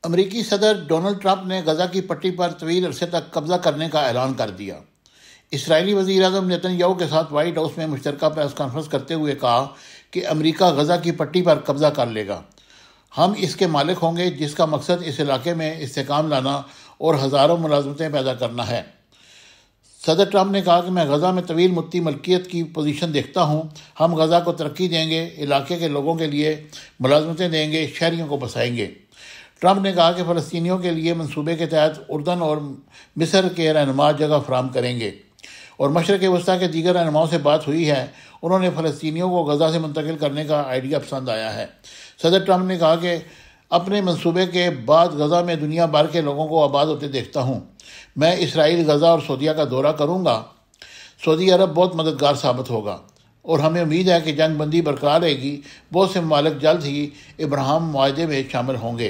امریکی صدر Donald Trump نے غزہ کی پٹی پر طویل عرصے تک قبضہ کرنے کا اعلان کر دیا۔ اسرائیلی وزیر اعظم نیتن یاہو کے ساتھ وائٹ ہاؤس میں مشترکہ پریس کانفرنس کرتے ہوئے کہا کہ امریکہ غزہ کی پٹی پر قبضہ کر لے گا۔ ہم اس کے مالک ہوں گے، جس کا مقصد اس علاقے میں استحکام لانا اور ہزاروں ملازمتیں پیدا کرنا ہے۔ صدر ٹرمپ نے کہا کہ میں غزہ میں طویل مدتی ملکیت کی پوزیشن دیکھتا ہوں۔ ہم غزہ کو ترقی دیں گے، علاقے کے لوگوں کے لیے ملازمتیں دیں گے، شہریوں کو بسائیں گے۔ ٹرمپ نے کہا کہ فلسطینیوں کے لیے منصوبے کے تحت اردن اور مصر کے رہنما جگہ فراہم کریں گے، اور مشرق وسطیٰ کے دیگر رہنماؤں سے بات ہوئی ہے۔ انہوں نے فلسطینیوں کو غزہ سے منتقل کرنے کا آئیڈیا پسند آیا ہے۔ صدر ٹرمپ نے کہا کہ اپنے منصوبے کے بعد غزہ میں دنیا بھر کے لوگوں کو آباد ہوتے دیکھتا ہوں۔ میں اسرائیل، غزہ اور سعودیہ کا دورہ کروں گا۔ سعودی عرب بہت مددگار ثابت ہوگا، اور ہمیں امید ہے کہ جنگ بندی برقرار رہے گی۔ بہت سے ممالک جلد ہی ابراہیم معاہدے میں شامل ہوں گے۔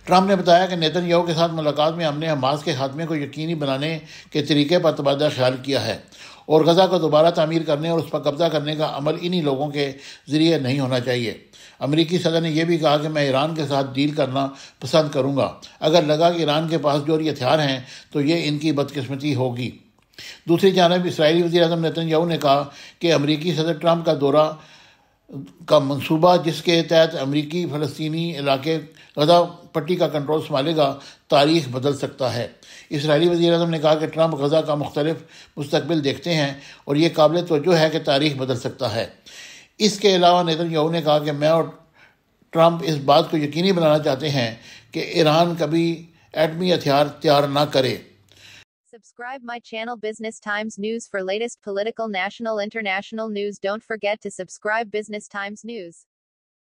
ٹرمپ نے بتایا کہ نیتن یاہو کے ساتھ ملاقات میں ہم نے حماس کے خاتمے کو یقینی بنانے کے طریقے پر تبادلہ خیال کیا ہے، اور غزہ کو دوبارہ تعمیر کرنے اور اس پر قبضہ کرنے کا عمل انہی لوگوں کے ذریعے نہیں ہونا چاہیے۔ امریکی صدر نے یہ بھی کہا کہ میں ایران کے ساتھ ڈیل کرنا پسند کروں گا۔ اگر لگا کہ ایران کے پاس جوہری ہتھیار ہیں تو یہ ان کی بدقسمتی ہوگی۔ دوسری جانب اسرائیلی وزیر اعظم نیتن یاہو نے کہا کہ امریکی صدر ٹرمپ کا دورہ کا منصوبہ، جس کے تحت امریکی فلسطینی علاقے غزہ پٹی کا کنٹرول سنبھالے گا، تاریخ بدل سکتا ہے۔ اسرائیلی وزیر اعظم نے کہا کہ ٹرمپ غزہ کا مختلف مستقبل دیکھتے ہیں، اور یہ قابل توجہ ہے کہ تاریخ بدل سکتا ہے۔ اس کے علاوہ نیتن یاہو نے کہا کہ میں اور ٹرمپ اس بات کو یقینی بنانا چاہتے ہیں کہ ایران کبھی ایٹمی ہتھیار تیار نہ کرے۔ Subscribe my channel Business Times News for latest political, national, international news. Don't forget to subscribe Business Times News.